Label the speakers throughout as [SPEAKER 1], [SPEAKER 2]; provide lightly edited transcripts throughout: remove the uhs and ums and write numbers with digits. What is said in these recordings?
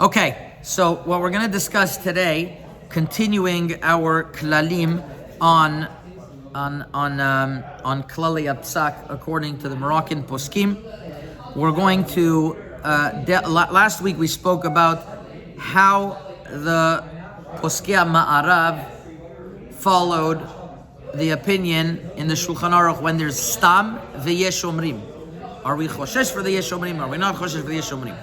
[SPEAKER 1] Okay, so what we're going to discuss today, continuing our klalim on klali apsak according to the Moroccan poskim, we're going to. Last week we spoke about how the poskei ma'arav followed the opinion in the Shulchan Aruch when there's stam v'yesh omrim. Are we choshesh for the yesh omrim? Are we not choshesh for the yesh omrim?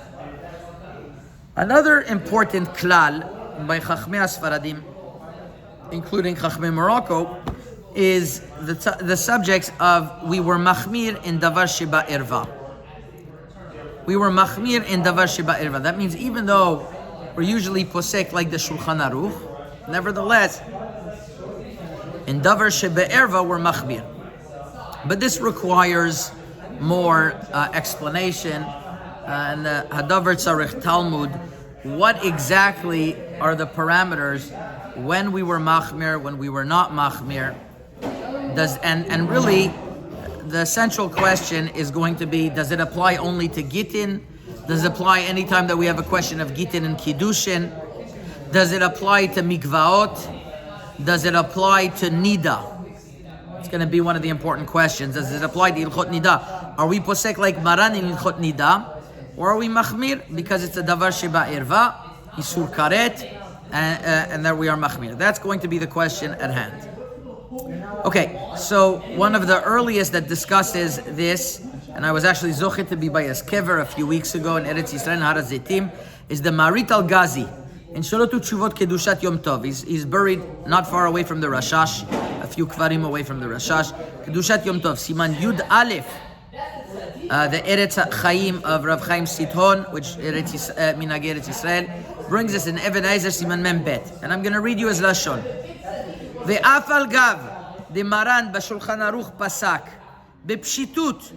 [SPEAKER 1] Another important klal by Chachmei Sfaradim, including Chachmei Morocco, is the subjects of we were machmir in Davar Shebaervah. We were machmir in Davar Shebaervah. That means even though we're usually posek like the Shulchan Aruch, nevertheless, in Davar Shebaervah we're machmir. But this requires more explanation. And the Hadavar Tzarech Talmud, what exactly are the parameters when we were machmir, when we were not machmir? And really, the central question is going to be: does it apply only to Gittin? Does it apply anytime that we have a question of Gittin and Kiddushin? Does it apply to Mikvaot? Does it apply to Niddah? It's going to be one of the important questions. Does it apply to Ilchot Niddah? Are we posek like Maran in Ilchot Niddah? Or are we machmir because it's a Davar Shebaervah, Isur Karet, and that we are machmir? That's going to be the question at hand. Okay, so one of the earliest that discusses this, and I was actually zochet to be by his kever a few weeks ago in Eretz Yisrael, Har HaZeitim, is the Marit al-Ghazi in Sholotu Tshuvot Kedushat Yom Tov. He's buried not far away from the Rashash, a few kvarim away from the Rashash. Kedushat Yom Tov, Siman Yud Aleph. The Eretz Chaim of Rav Chaim Sithon, which Minhagei Eretz Yisrael, brings us in Even Ezer Siman Mem Bet, and I'm going to read you as Lashon. Ve'af al gav de Maran b'Shulchan Aruch pasak b'pshitut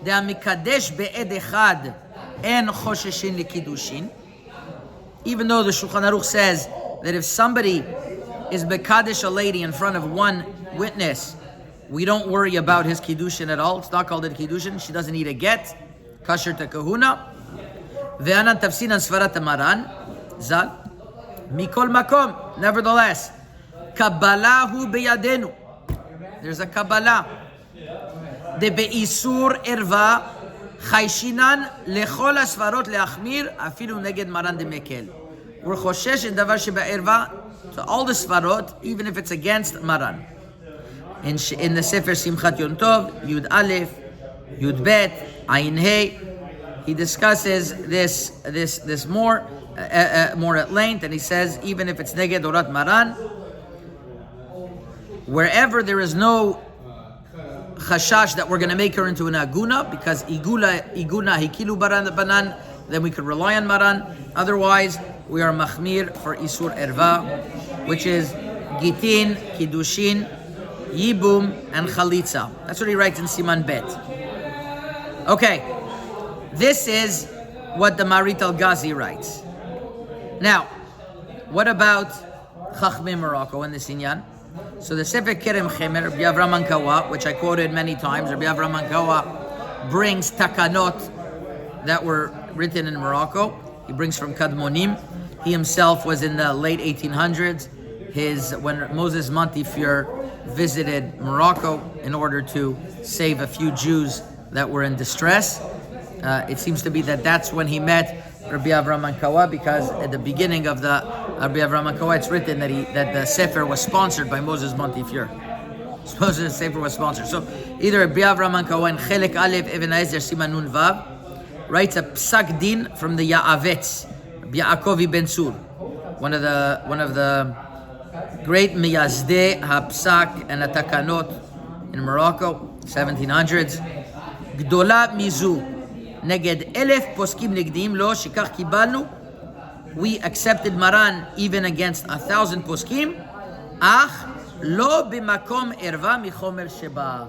[SPEAKER 1] de hamikadesh be'ed echad en chosheshin likidushin. Even though the Shulchan Aruch says that if somebody is bekadesh a lady in front of one witness, we don't worry about his kiddushin at all. It's not called a kiddushin. She doesn't need a get. Kasher to kahuna. Ve'anan tafsinan svarat Maran. Zal. Mikol makom. Nevertheless, Kabbalahu beyadenu. There's a Kabbalah. De be'isur erva chayshinan lechol asvarot leachmir afilu neged Maran de mekel. We're choshesh in Davar Shebaervah to all the svarot, even if it's against Maran. In the Sefer Simchat Yom Tov, Yud Aleph, Yud Bet, Ayin Hey, he discusses this more at length, and he says even if it's neged orat Maran, wherever there is no chashash that we're going to make her into an aguna, because iguna hikilu banan, then we could rely on Maran. Otherwise, we are machmir for isur erva, which is gitin, kiddushin, Yibum and Chalitza. That's what he writes in Siman Bet. Okay, this is what the Marit al-Ghazi writes. Now, what about Chachmei Morocco in this inyan? So the Sefer Kerem Chemer, Rabbi Avram Ankawa, which I quoted many times, Rabbi Avram Ankawa brings takanot that were written in Morocco. He brings from Kadmonim. He himself was in the late 1800s. When Moses Montefiore visited Morocco in order to save a few Jews that were in distress. It seems to be that's when he met Rabbi Avram Ankawa, because at the beginning of the Rabbi Avram Ankawa, it's written that the Sefer was sponsored by Moses Montefiore. Moses Sefer was sponsored. So either Rabbi Avram Ankawa in Chelek Aleph Even Ezer Siman Nun Vav writes a psak din from the Ya'avetz, Rabbi Yaakov ben Sur, one of the great miyazdei hapsak and atakanot in Morocco, 1700s. Gdola mizu neged elef poskim negdim lo shikach kibalnu. We accepted Maran even against 1,000 poskim. Ach lo b'makom erva michomer sheba.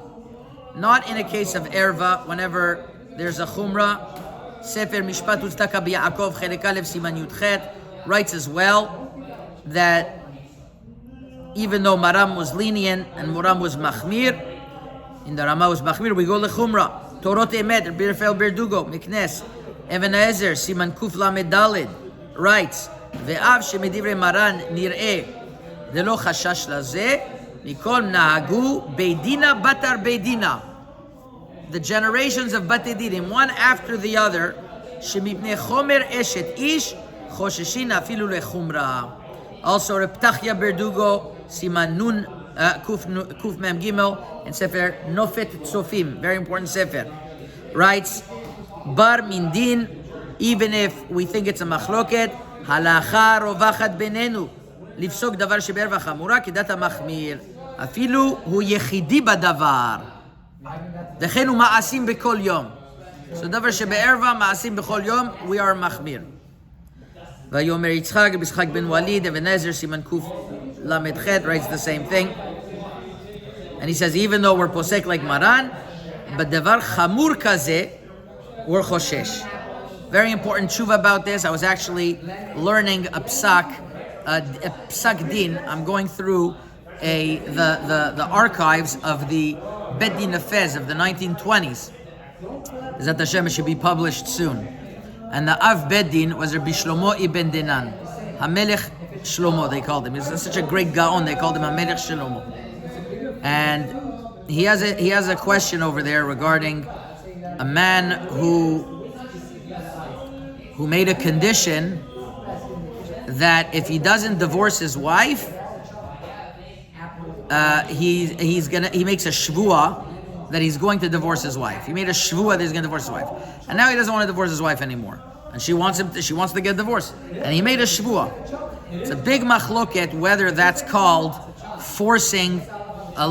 [SPEAKER 1] Not in a case of erva. Whenever there's a chumrah, Sefer Mishpat Utztaka b'Yaakov Chelek Aleph Siman Yudchet writes as well that even though Maram was lenient and Maram was machmir, in the Rama was machmir, we go lechumra. Torot Emet, Rabbi Rafael Berdugo, Miknes, Even Ezer, Siman Kuf Lamed Dalid, writes, Ve'av shemedivrei Maran nir'eh delo chashash lazeh mikol nahagu beidina batar beidina. The generations of Batei Dinim, one after the other, shemipnei chomer eshet ish chosheshin afilu lechumra. Also, Reb Tachya Berdugo, Siman Nun, Kuf Mem Gimel, and Sefer Nofet Tzofim, very important Sefer, writes, Bar Mindin, even if we think it's a machloket, halacha rovachat benenu, lifsok davar shebaervah chamura kedat hamachmir, afilu hu yechidi badavar. Dechen hu ma'asim bekol yom. So davar shebaervah ma'asim bekol yom, we are machmir. Vayomer Yitzchak, Yitzchak ben Walid, Ebenezer, Siman Kuf Lamed Chet writes the same thing. And he says, even though we're posek like Maran, but Davar Chamur Kazeh, we're Choshesh. Very important tshuva about this. I was actually learning a psak din. I'm going through the archives of the Bet Din Nefez of the 1920s. Zat Hashem, it should be published soon. And the Av Beddin was Rabbi Shlomo ibn Dinan, Hamelech Shlomo, they called him. He was such a great Gaon, they called him Hamelech Shlomo. And he has a question over there regarding a man who made a condition that if he doesn't divorce his wife, he makes a shvuah that he's going to divorce his wife. He made a shvuah that he's going to divorce his wife, and now he doesn't want to divorce his wife anymore, and she wants to get divorced, and he made a shvuah. It's a big machloket whether that's called forcing a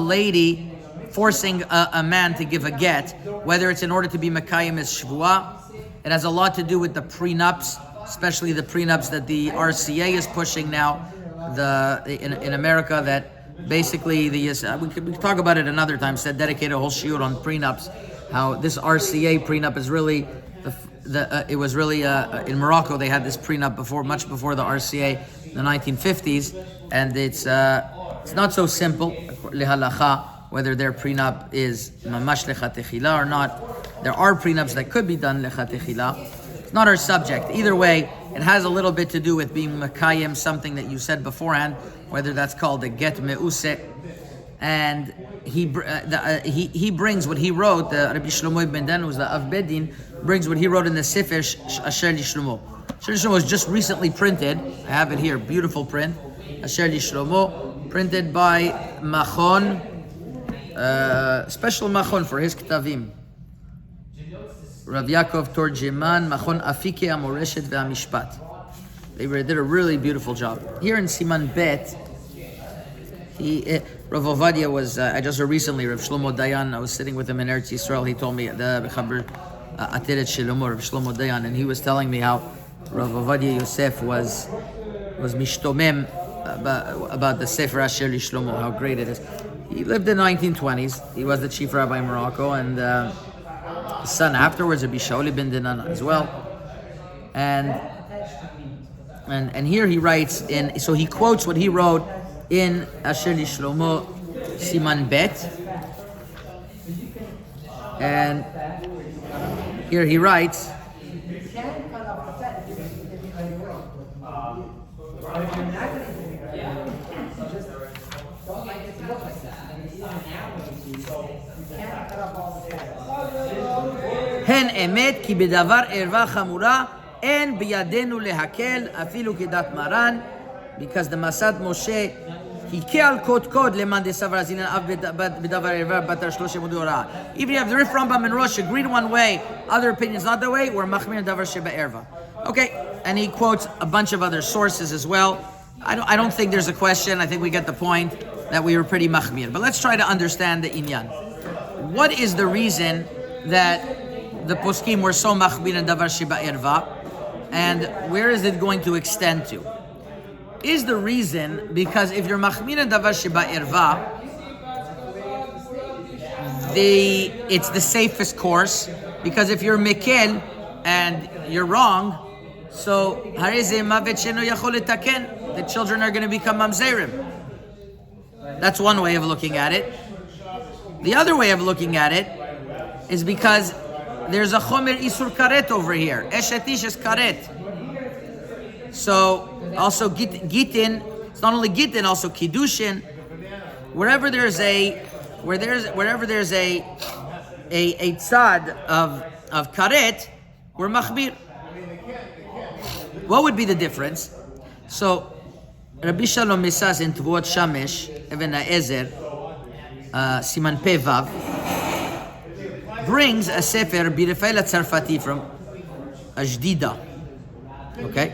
[SPEAKER 1] man to give a get, whether it's in order to be mekayim his shvuah. It has a lot to do with the prenups, especially the prenups that the RCA is pushing now, in America, that basically we could talk about it another time. Said dedicate a whole shiur on prenups. How this RCA prenup is really it was really in Morocco they had this prenup much before the RCA in the 1950s, and it's not so simple lehalacha whether their prenup is mamash lechatechila or not. There are prenups that could be done lechatechila. It's not our subject. Either way, it has a little bit to do with being mekayim, something that you said beforehand, whether that's called a get me'useh. And he brings what he wrote, the Rabbi Shlomo ibn Dan, who's the Av Bedin, brings what he wrote in the Sefer Asher Shlomo. Asher Shlomo was just recently printed. I have it here, beautiful print. Asher Shlomo, printed by Machon, special Machon for his Ktavim. Rav Yaakov Torjiman, Machon Afike HaMoreshet VeHaMishpat. They did a really beautiful job. Here in Siman Bet, Rav Ovadia was, I just heard recently, Rav Shlomo Dayan, I was sitting with him in Eretz Yisrael, he told me, the Mechaber Ateret Shlomo, Rav Shlomo Dayan, and he was telling me how Rav Ovadia Yosef was mishtomem about the Sefer Asher Shlomo, how great it is. He lived in the 1920s, he was the chief rabbi in Morocco, and his son afterwards, Rabbi Shaul ibn Dinan as well. And here he writes so he quotes what he wrote in Asher Shlomo Siman Bet. And here he writes, Hen emet ki bedavar erva chamura en biyadenu lehakel afilu kedat Maran, because the Masad Moshe hike al kod leman de savar azinan av bedavar erva batar shloshe mudora. Even if the Rif Rambam and Rosh agreed one way, other opinions not that way, we're machmir Davar Shebaervah. Okay, and he quotes a bunch of other sources as well. I don't think there's a question. I think we get the point that we were pretty machmir. But let's try to understand the inyan. What is the reason that the poskim were so machmir in Davar Shebaervah, and where is it going to extend to? Is the reason because if you're machmir in Davar Shebaervah, it's the safest course, because if you're mekel and you're wrong, so the children are going to become mamzerim. That's one way of looking at it. The other way of looking at it is because there's a chomer isur karet over here. Eshet ish is karet. So also gitin. It's not only gitin, also kiddushin. Wherever there's a tzad of karet, we're machmir. What would be the difference? So Rabbi Shalom Misas in Tvuot Shamesh Even HaEzer Siman Pevav brings a sefer Birefel Tzarfati from Ajdida. Okay,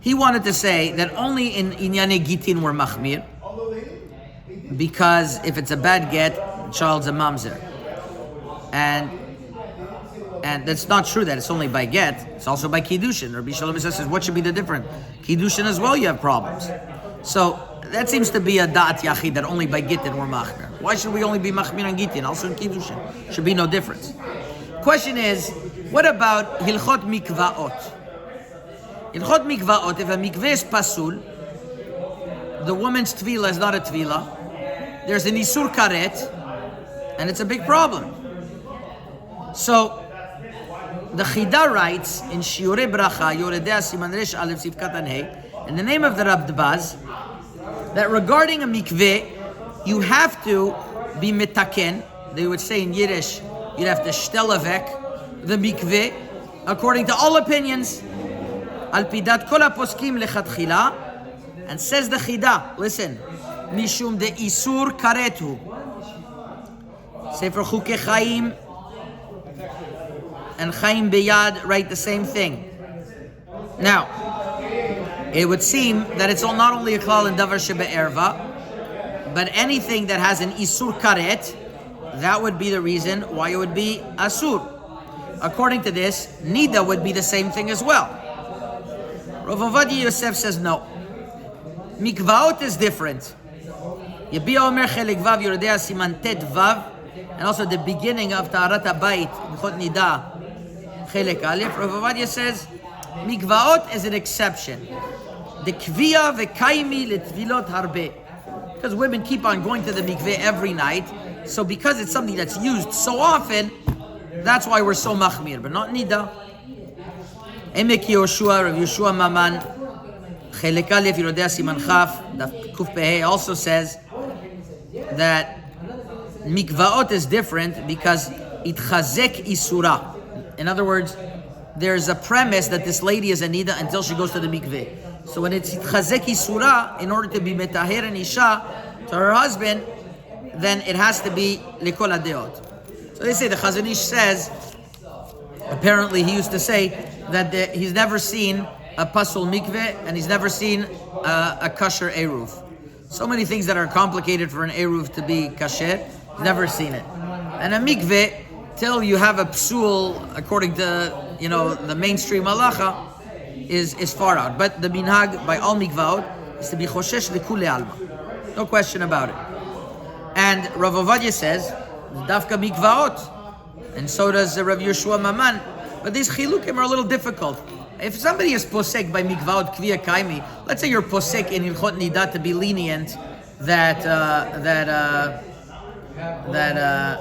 [SPEAKER 1] he wanted to say that only in Inyane Gitin were machmir, because if it's a bad get, the child's a mamzer, and that's not true that it's only by get, it's also by kiddushin. Rabbi Shalom says, what should be the difference? Kiddushin as well, you have problems. So that seems to be a da'at yachid, that only by gitin we're machmir. Why should we only be machmir on gitin? Also in kiddushin, should be no difference. Question is, what about hilchot mikvaot? Hilchot mikvaot, if a mikveh is pasul, the woman's tvila is not a tvila, there's an isur karet, and it's a big problem. So the Chida writes in Shiurei Bracha, Yoredea Siman Resh Aleph Sif Katan Hey, in the name of the Rabdbaz, that regarding a mikveh, you have to be metaken. They would say in Yiddish, you'd have to shtelevek the mikveh, according to all opinions. Al pidat kol poskim lechatchila, and says the Chida, listen, mishum de isur karetu. Sefer Chukei Chaim and Chaim Beyad write the same thing. Now, it would seem that it's not only a klal in Davar Shebaervah, but anything that has an isur karet, that would be the reason why it would be asur. According to this, Niddah would be the same thing as well. Rav Ovadia Yosef says no. Mikvaot is different. Yabia Omer Chelik Vav Yoredea Siman Tet Vav, and also the beginning of Ta'arat HaBayit, Chot Niddah, Chelek Aleph. Rav Ovadia says, Mikvaot is an exception. The Kviya V'kaimi L'Tvilot Harbe. Because women keep on going to the mikveh every night, so because it's something that's used so often, that's why we're so machmir, but not Niddah. Emek Yehoshua, Rav Yehoshua Maman, Chelek Aleph Yoredea Siman Chaf, Daf Kuf Pehei also says that mikvaot is different because itchazek isura. In other words, there's a premise that this lady is a niddah until she goes to the mikveh. So when it's itchazek isura, in order to be metaher and isha to her husband, then it has to be lekol hadeot. So they say, the Chazon Ish says, apparently he used to say that he's never seen a pasul mikveh and he's never seen a kasher eruv. So many things that are complicated for an eruv to be kasher, never seen it. And a mikveh, till you have a psul, according to the mainstream halacha, is far out. But the minhag by all mikvaot is to be choshesh lekule alma. No question about it. And Rav Ovadia says, dafka mikvaot, and so does Rav Yehoshua Maman. But these chilukim are a little difficult. If somebody is posek by mikvaot kviya kaimi, let's say you're posek in Hilchot Niddah to be lenient that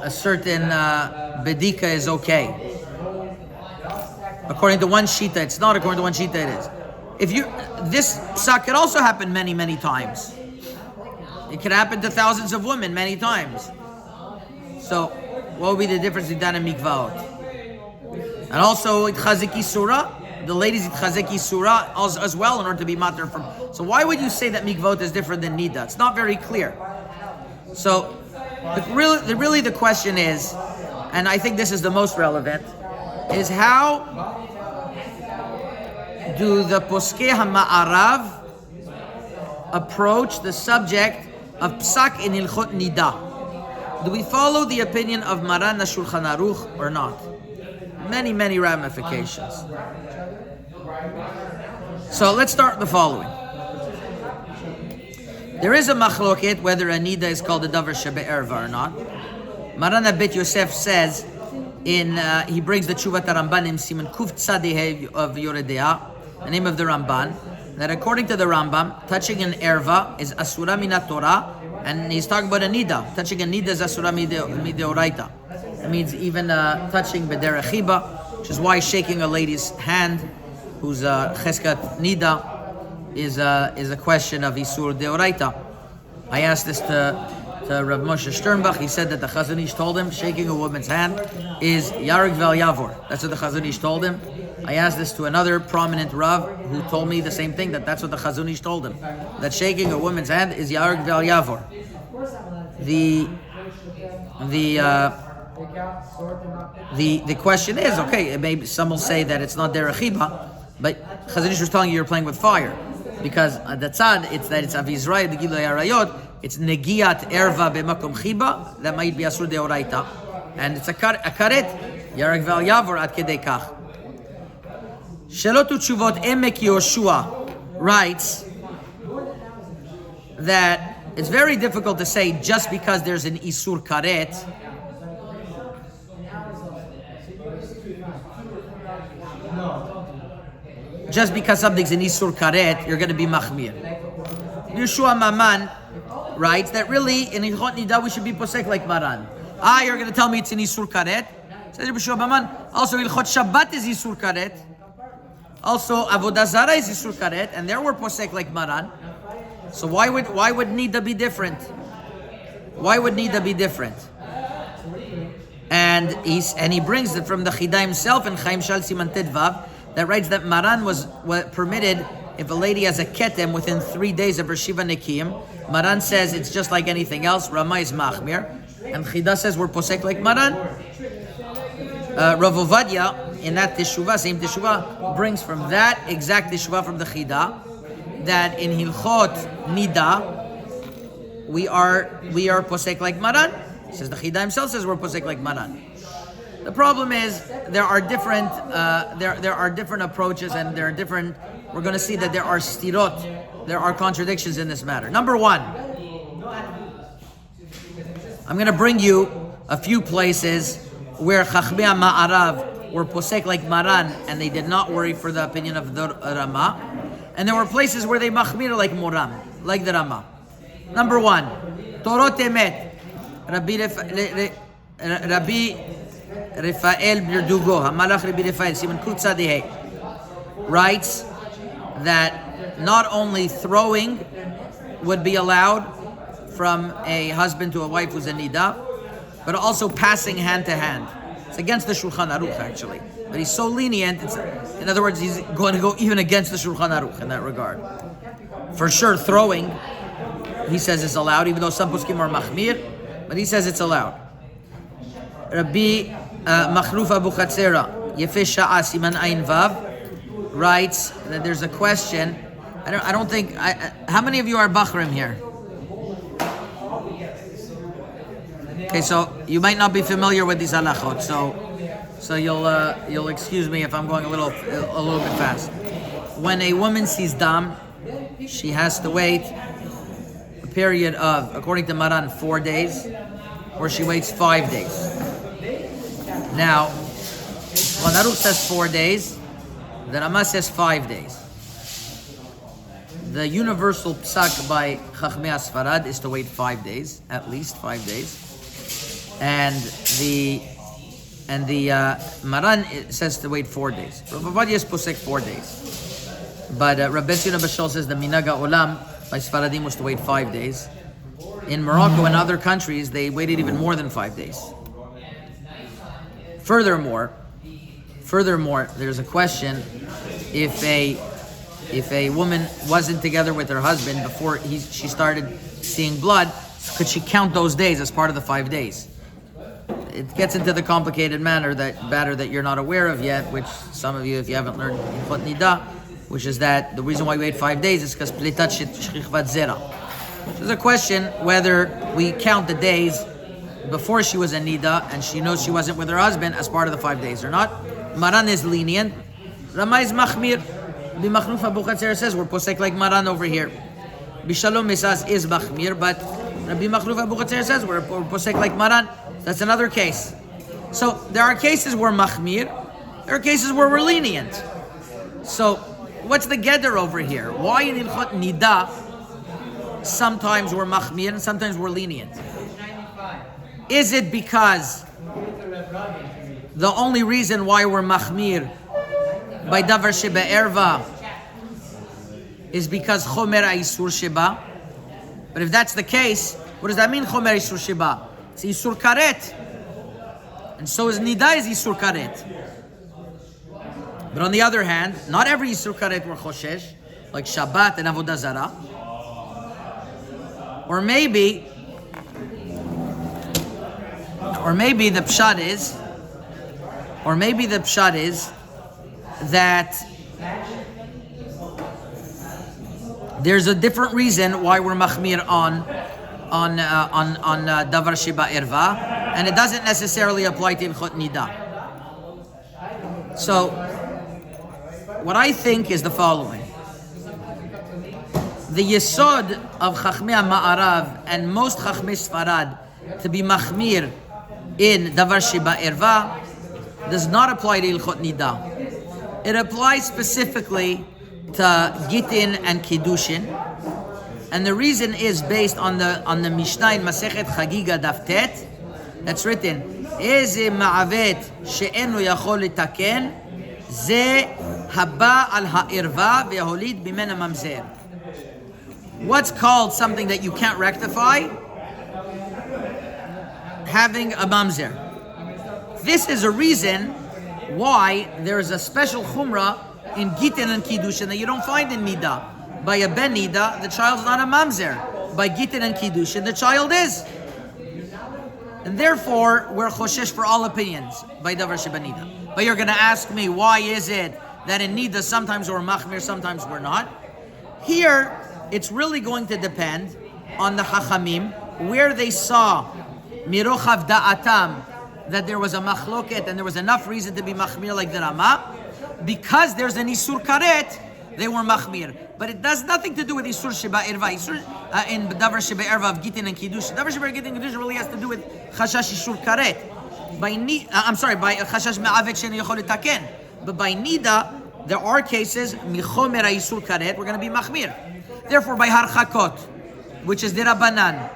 [SPEAKER 1] a certain bedika is okay. According to one shita, it's not. According to one shita, it is. This psak could also happen many, many times. It could happen to thousands of women many times. So, what would be the difference between that and mikvaot? And also, itchazeki surah, the ladies itchazeki surah as well in order to be matter from. So, why would you say that mikvaot is different than niddah? It's not very clear. So, really the question is, and I think this is the most relevant, is how do the Poskei HaMa'arav approach the subject of psak in Hilchot Niddah? Do we follow the opinion of Maran Shulchan Aruch or not? Many, many ramifications. So let's start the following. There is a machloket whether a niddah is called a Davar Shebaervah or not. Maran Bet Yosef says, he brings the Tshuvat Ramban in Siman Kuf Tzadeh of Yoredea, the name of the Ramban, that according to the Rambam, touching an erva is asura mina Torah, and he's talking about a niddah. Touching a niddah is asura mideoraita. It means even touching bederech chiba, which is why shaking a lady's hand whose cheskat Niddah is a question of Isur Deoraita. I asked this to Rav Moshe Sternbach. He said that the Chazon Ish told him shaking a woman's hand is Yarek Vel Yavor. That's what the Chazon Ish told him. I asked this to another prominent Rav who told me the same thing, that's what the Chazon Ish told him, that shaking a woman's hand is Yarek Vel Yavor. The question is, okay, maybe some will say that it's not derech chiba, but Chazon Ish was telling you you're playing with fire, because the tzad, it's avizraya the gilui arayot, it's negiat erva b'makom chiba, that might be asur deoraita, and it's a karet yarek vel yavor ad kedei kach. Shelotu tshuvot emek Yoshua writes that it's very difficult to say just because there's an isur karet. Just because something's an isur karet, you're going to be machmir. Yeshua Maman writes that really in Hilchot Niddah we should be posek like Maran. You're going to tell me it's an isur karet? Says Yeshua Maman. Also Hilchot Shabbat is isur karet. Also Avodah Zarah is isur karet, and there we're posek like Maran. So why would Niddah be different? Why would Niddah be different? And he brings it from the Chida himself in Chaim Shal Siman Tedvav, that writes that Maran was permitted if a lady has a ketem within 3 days of her Shiva Nekiyim. Maran says it's just like anything else. Rama is Machmir. And Chida says we're posek like Maran. Rav Ovadia, in that Teshuvah, same Teshuvah, brings from that exact Teshuvah from the Chida, that in Hilchot Niddah, we are posek like Maran. He says the Chida himself says we're posek like Maran. The problem is there are different approaches, and there are different. We're going to see that there are stirot, there are contradictions in this matter. Number one, I'm going to bring you a few places where Chachmei Ma'arav were posek like Maran, and they did not worry for the opinion of the Rama, and there were places where they machmir like Moram, like the Rama. Number one, Torot Emet, Rabbi Rafael Birdugo, Hamalach Rabbi Rafael, Siman Kutzadeh, writes that not only throwing would be allowed from a husband to a wife who's a Niddah, but also passing hand to hand. It's against the Shulchan Aruch actually, but he's so lenient. In other words, he's going to go even against the Shulchan Aruch in that regard. For sure, throwing, he says, is allowed, even though some poskim are machmir, but he says it's allowed. Rabbi Machruf Abu Chatzera, Yefeh Sha'a Siman Ayin Vav, writes that there's a question. I don't think. How many of you are Bachrim here? Okay, so you might not be familiar with these halachot, so you'll excuse me if I'm going a little bit fast. When a woman sees dam, she has to wait a period of, according to Maran, 4 days, or she waits 5 days. Now, when Aruch says 4 days, the Rama says 5 days. The universal psak by Chachmei Sfarad is to wait 5 days, at least 5 days. And the Maran says to wait 4 days. Rav Ovadia is posek 4 days. But Rabbi Tzina Bashal says the Minaga Olam by Sfaradim was to wait 5 days. In Morocco and other countries, they waited even more than 5 days. Furthermore, there's a question: if a woman wasn't together with her husband before she started seeing blood, could she count those days as part of the 5 days? It gets into the complicated matter that you're not aware of yet, which some of you, if you haven't learned Hilchot Niddah, which is that the reason why we wait 5 days is because Plitat Shchichvat Zera. There's a question whether we count the days before she was a Niddah and she knows she wasn't with her husband as part of the 5 days or not. Maran is lenient. Rama is machmir. B'machnuf Abu Chatzera says we're posek like Maran over here. Bishalom Mesas is machmir, but Rabbi Machluf Abu Chatzera says we're posek like Maran. That's another case. So there are cases where machmir, there are cases where we're lenient. So what's the gedder over here? Why in Hilchot Niddah sometimes we're machmir and sometimes we're lenient? Is it because the only reason why we're machmir by Davar Shebaervah is because Chomer Isur Sheba. But if that's the case, what does that mean, Chomer Isur Sheba? It's Isur Karet. And so is Niddah is Isur Karet. But on the other hand, not every Isur Karet were Choshesh, like Shabbat and Avodah Zarah. Or maybe the pshat is that there's a different reason why we're machmir on Davar Shebaervah, and it doesn't necessarily apply to Ilchot Niddah. So, what I think is the following. The yesod of Chachmei Ma'arav and most Chachmei Sfarad to be machmir in Davar Shebaervah does not apply to Ilchot Niddah. It applies specifically to Gitin and Kiddushin, and the reason is based on the Mishnah in Masechet Chagiga Daf Tet that's written: Eze ma'avet she'enu yachol litaken ze haba al ha'irva ve'holid bimena mamzer. What's called something that you can't rectify? Having a mamzer. This is a reason why there is a special chumrah in Gitin and Kiddushin that you don't find in Niddah. By a ben Niddah, the child's not a mamzer. By Gitin and Kiddushin, the child is. And therefore, we're choshesh for all opinions by Davar Shebaniddah. But you're going to ask me, why is it that in Niddah sometimes we're machmir, sometimes we're not? Here, it's really going to depend on the Chachamim, where they saw mirochav da'atam, that there was a machloket and there was enough reason to be machmir like the Rama. Because there's an Isur Karet, they were machmir. But it has nothing to do with Isur Shebaervah. In Davar Shebaervah of Gitin and Kiddush. Davar Shebaervah Gitin and Kiddush really has to do with Chashash Isur Karet. By Chashash Me'avet She'en Yochol Litaken. But by Niddah, there are cases, Michomer Isur Karet, we're going to be machmir. Therefore, by Harchakot, which is Dirabanan,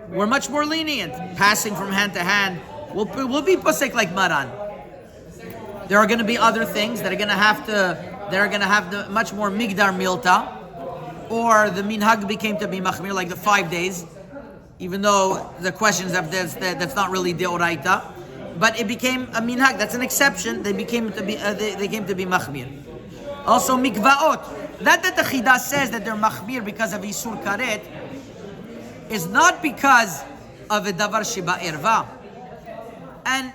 [SPEAKER 1] we're much more lenient. Passing from hand to hand, we'll be posek like Maran. There are going to be other things that are going to have the much more migdar milta, or the minhag became to be machmir, like the 5 days, even though the questions that's not really deoraita, but it became a minhag. That's an exception. They came to be machmir. Also mikvaot. That the Chida says that they're machmir because of Isur Karet is not because of a Davar Shebaervah. And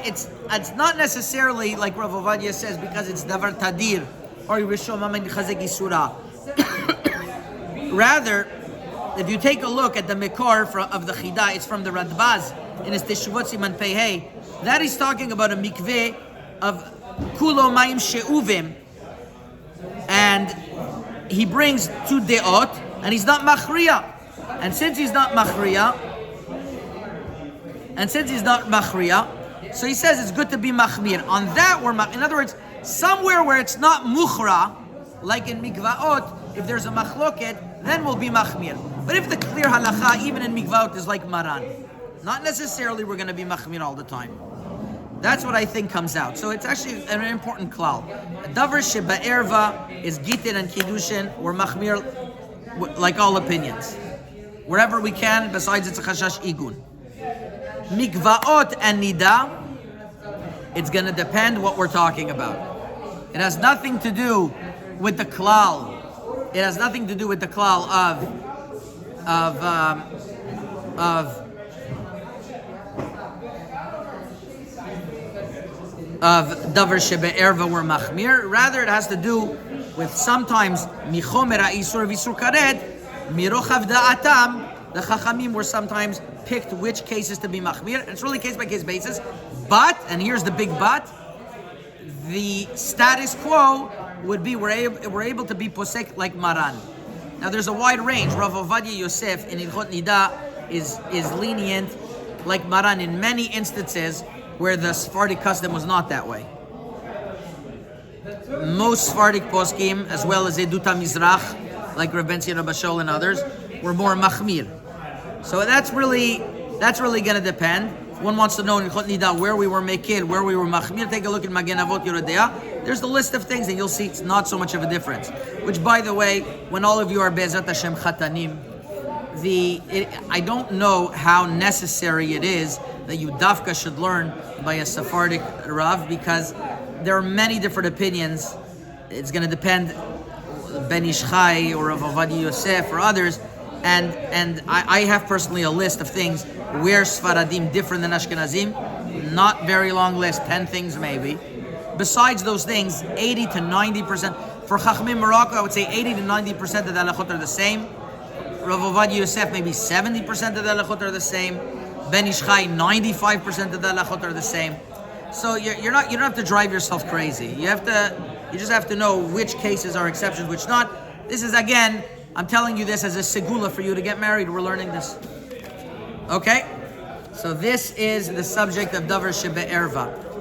[SPEAKER 1] it's not necessarily like Rav Ovadia says because it's Davar Tadir or Yirishom Amen Chazek Isura. Rather, if you take a look at the Mekor of the Chida, it's from the Radbaz in his Teshuvot Siman Pei. That is talking about a mikveh of Kulo Mayim She'uvim, and he brings 2 deot, and he's not machriya. And since he's not machriya, so he says it's good to be machmir. On that, in other words, somewhere where it's not muchra, like in mikvaot, if there's a machloket, then we'll be machmir. But if the clear halacha, even in mikvaot, is like Maran, not necessarily we're going to be machmir all the time. That's what I think comes out. So it's actually an important klal. Davar Shebaervah is Gitin and Kiddushin. We're machmir like all opinions. Wherever we can, besides it's a chashash igun. Mikvaot and Niddah, it's going to depend what we're talking about. It has nothing to do with the klal. It has nothing to do with the klal of Davar Shebaervah were machmir. Rather, it has to do with sometimes michomer ha'isur v'isur karet mirochav da'atam. The Chachamim were sometimes picked which cases to be machmir. And it's really case by case basis. But, and here's the big but, the status quo would be we're able to be posek like Maran. Now there's a wide range. Rav Ovadia Yosef in Ilchot Niddah is lenient like Maran in many instances where the Sephardic custom was not that way. Most Sephardic poskim, as well as Eduta Mizrach, like Rav Ben Zion Bashol and others, were more machmir. So that's really going to depend. If one wants to know in Ilchot Niddah where we were mekil, where we were machmir, take a look at Magen Avot Yoredea. There's the list of things, and you'll see it's not so much of a difference. Which, by the way, when all of you are Be'ezrat Hashem Chatanim, I don't know how necessary it is that you dafka should learn by a Sephardic Rav, because there are many different opinions. It's going to depend, Ben Ish Chai or Rav Ovadia Yosef or others, and I have personally a list of things where Sfaradim different than Ashkenazim. Not very long list, 10 things maybe. Besides those things, 80 to 90%. For Chachamim Morocco, I would say 80 to 90% of the halachot are the same. Rav Ovadia Yosef, maybe 70% of the halachot are the same. Ben Ish Chai, 95% of the halachot are the same. So you don't have to drive yourself crazy. You just have to know which cases are exceptions, which not. This is, again, I'm telling you this as a segula for you to get married. We're learning this. Okay? So this is the subject of Davar Shebaervah.